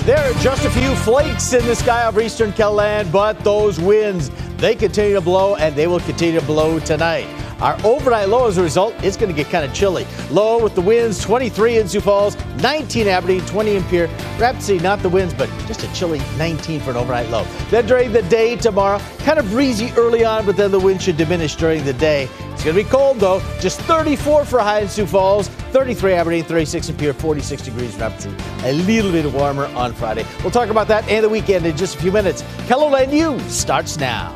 There are just a few flakes in the sky over eastern KELOLAND, but those winds, they continue to blow, and they will continue to blow tonight. Our overnight low, as a result, it's going to get kind of chilly. Low with the winds, 23 in Sioux Falls, 19 Aberdeen, 20 in Pierre. Rapid City, not the winds, but just a chilly 19 for an overnight low. Then during the day tomorrow, kind of breezy early on, but then the wind should diminish during the day. It's going to be cold, though. Just 34 for a high in Sioux Falls, 33 Aberdeen, 36 in Pierre, 46 degrees in Rapid City. A little bit warmer on Friday. We'll talk about that and the weekend in just a few minutes. KELOLAND News starts now.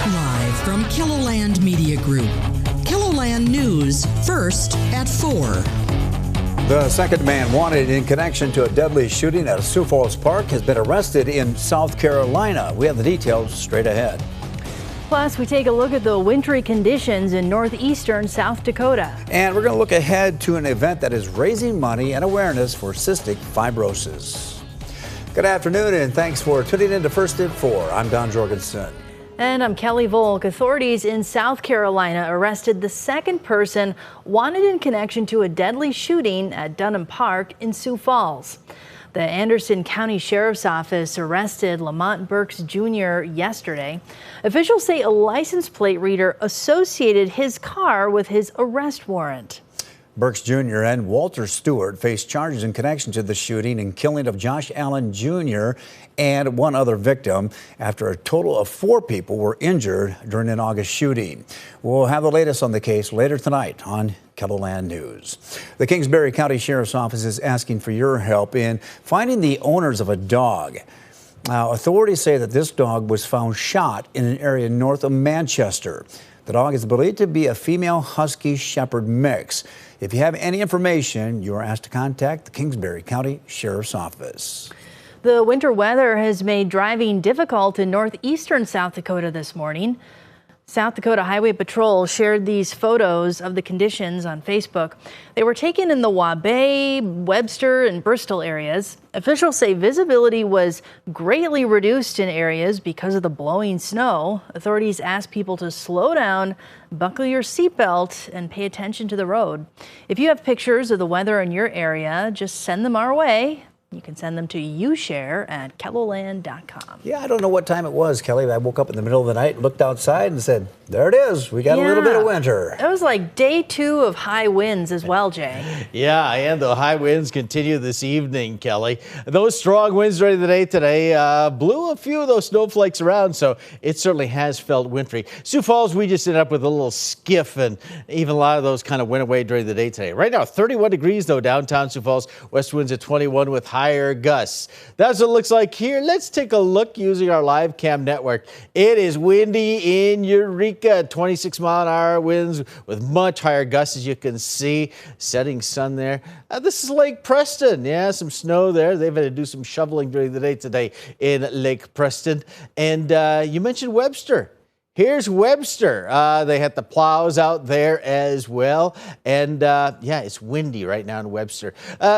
Live from KELOLAND Media Group. KELOLAND News, first at 4. The second man wanted in connection to a deadly shooting at a Sioux Falls park has been arrested in South Carolina. We have the details straight ahead. Plus, we take a look at the wintry conditions in northeastern South Dakota. And we're going to look ahead to an event that is raising money and awareness for cystic fibrosis. Good afternoon, and thanks for tuning in to First at 4. I'm Don Jorgensen. And I'm Kelly Volk. Authorities in South Carolina arrested the second person wanted in connection to a deadly shooting at Dunham Park in Sioux Falls. The Anderson County Sheriff's Office arrested Lamont Burks Jr. yesterday. Officials say a license plate reader associated his car with his arrest warrant. Burks Jr. and Walter Stewart face charges in connection to the shooting and killing of Josh Allen Jr. and one other victim after a total of 4 people were injured during an August shooting. We'll have the latest on the case later tonight on KELOLAND News. The Kingsbury County Sheriff's Office is asking for your help in finding the owners of a dog. Now, authorities say that this dog was found shot in an area north of Manchester. The dog is believed to be a female husky shepherd mix. If you have any information, you are asked to contact the Kingsbury County Sheriff's Office. The winter weather has made driving difficult in northeastern South Dakota this morning. South Dakota Highway Patrol shared these photos of the conditions on Facebook. They were taken in the Waubay, Webster, and Bristol areas. Officials say visibility was greatly reduced in areas because of the blowing snow. Authorities ask people to slow down, buckle your seatbelt, and pay attention to the road. If you have pictures of the weather in your area, just send them our way. You can send them to youshare@keloland.com. Yeah, I don't know what time it was, Kelly. I woke up in the middle of the night, looked outside, and said, there it is. We got a little bit of winter. It was like day 2 of high winds as well, Jay. Yeah, and the high winds continue this evening, Kelly. Those strong winds during the day today blew a few of those snowflakes around, so it certainly has felt wintry. Sioux Falls, we just ended up with a little skiff, and even a lot of those kind of went away during the day today. Right now, 31 degrees, though, downtown Sioux Falls. West winds at 21 with higher gusts. That's what it looks like here. Let's take a look using our live cam network. It is windy in Eureka. 26-mile-an-hour winds with much higher gusts, as you can see. Setting sun there. This is Lake Preston. Yeah, some snow there. They've had to do some shoveling during the day today in Lake Preston. And you mentioned Webster. Here's Webster. They had the plows out there as well. And yeah, it's windy right now in Webster.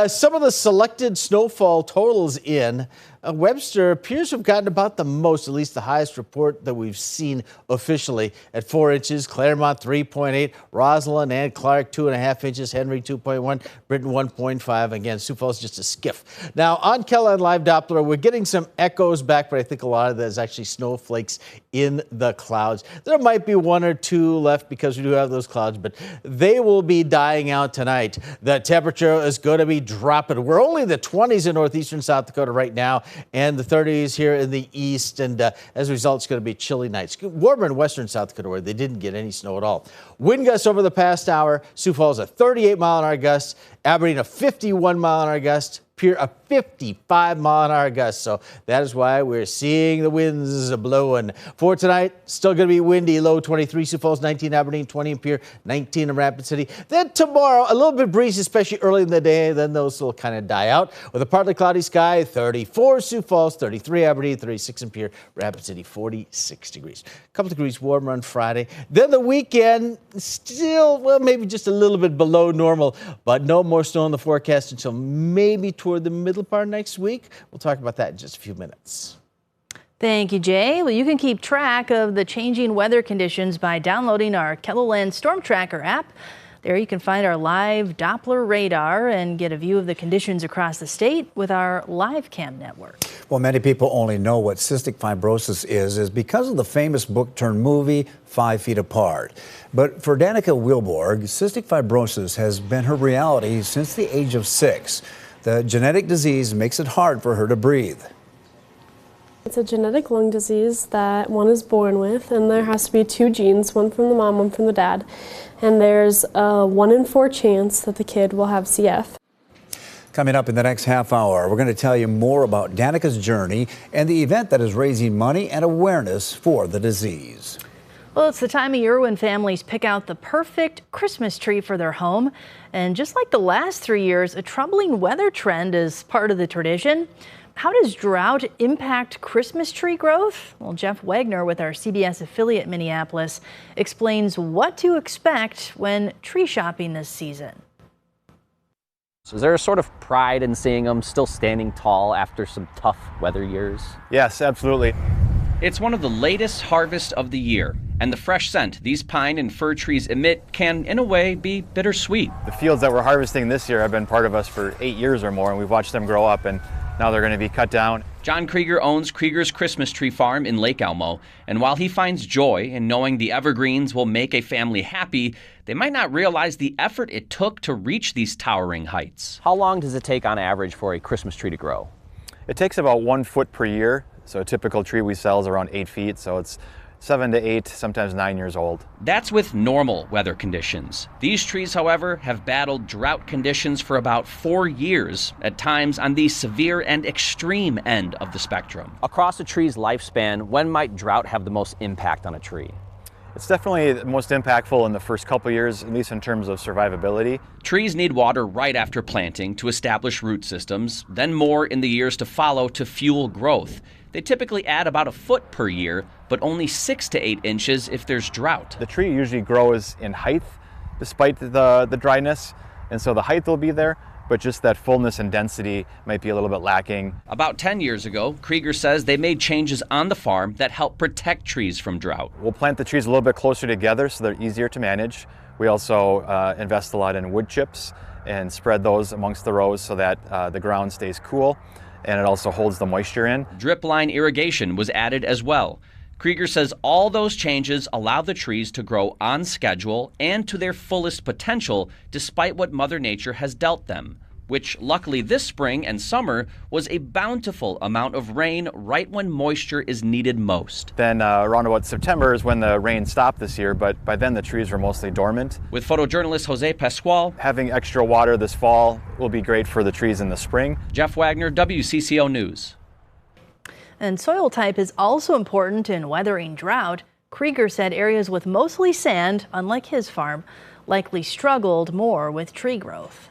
Some of the selected snowfall totals in Webster appears to have gotten about the most, at least the highest report that we've seen officially at 4 inches. Claremont 3.8, Roslyn and Clark 2.5 inches, Henry 2.1, Britton 1.5. Again, Sioux Falls just a skiff. Now on KELOLAND Live Doppler, we're getting some echoes back, but I think a lot of that is actually snowflakes in the clouds. There might be 1 or 2 left because we do have those clouds, but they will be dying out tonight. The temperature is going to be dropping. We're only in the 20s in northeastern South Dakota right now, and the 30s here in the east, and as a result, it's going to be chilly nights. Warmer in western South Dakota, where they didn't get any snow at all. Wind gusts over the past hour. Sioux Falls a 38-mile-an-hour gust. Aberdeen a 51-mile-an-hour gust. Pierre a 55-mile-an-hour gust. So that is why we're seeing the winds blowing. For tonight, still going to be windy, low 23, Sioux Falls 19, Aberdeen 20 in Pierre, 19 in Rapid City. Then tomorrow, a little bit breezy, especially early in the day. Then those will kind of die out with a partly cloudy sky. 34 Sioux Falls, 33 Aberdeen, 36 in Pierre, Rapid City 46 degrees. A couple degrees warmer on Friday. Then the weekend, still, well, maybe just a little bit below normal, but no more snow in the forecast until maybe toward the middle part of next week. We'll talk about that in just a few minutes. Thank you, Jay. Well, you can keep track of the changing weather conditions by downloading our KELOLAND Storm Tracker app. There you can find our live Doppler radar and get a view of the conditions across the state with our live cam network. Well, many people only know what cystic fibrosis is because of the famous book turned movie 5 Feet Apart. But for Danica Wilborg, cystic fibrosis has been her reality since the age of 6. The genetic disease makes it hard for her to breathe. It's a genetic lung disease that one is born with, and there has to be 2 genes, one from the mom, one from the dad. And there's a 1 in 4 chance that the kid will have CF. Coming up in the next half hour, we're going to tell you more about Danica's journey and the event that is raising money and awareness for the disease. Well, it's the time of year when families pick out the perfect Christmas tree for their home. And just like the last 3 years, a troubling weather trend is part of the tradition. How does drought impact Christmas tree growth? Well, Jeff Wagner with our CBS affiliate Minneapolis explains what to expect when tree shopping this season. So is there a sort of pride in seeing them still standing tall after some tough weather years? Yes, absolutely. It's one of the latest harvests of the year, and the fresh scent these pine and fir trees emit can, in a way, be bittersweet. The fields that we're harvesting this year have been part of us for 8 years or more, and we've watched them grow up, and now they're going to be cut down. John Krieger owns Krieger's Christmas Tree Farm in Lake Elmo, and while he finds joy in knowing the evergreens will make a family happy, they might not realize the effort it took to reach these towering heights. How long does it take on average for a Christmas tree to grow? It takes about 1 foot per year, so a typical tree we sell is around 8 feet, so it's 7 to 8, sometimes 9 years old. That's with normal weather conditions. These trees, however, have battled drought conditions for about 4 years, at times on the severe and extreme end of the spectrum. Across a tree's lifespan, when might drought have the most impact on a tree? It's definitely the most impactful in the first couple years, at least in terms of survivability. Trees need water right after planting to establish root systems, then more in the years to follow to fuel growth. They typically add about a foot per year, but only 6 to 8 inches if there's drought. The tree usually grows in height despite the dryness, and so the height will be there, but just that fullness and density might be a little bit lacking. About 10 years ago, Krieger says they made changes on the farm that help protect trees from drought. We'll plant the trees a little bit closer together so they're easier to manage. We also invest a lot in wood chips and spread those amongst the rows so that the ground stays cool, and it also holds the moisture in. Drip line irrigation was added as well. Krieger says all those changes allow the trees to grow on schedule and to their fullest potential despite what Mother Nature has dealt them, which luckily this spring and summer was a bountiful amount of rain right when moisture is needed most. Then around about September is when the rain stopped this year, but by then the trees were mostly dormant. With photojournalist Jose Pascual, having extra water this fall will be great for the trees in the spring. Jeff Wagner, WCCO News. And soil type is also important in weathering drought. Krieger said areas with mostly sand, unlike his farm, likely struggled more with tree growth.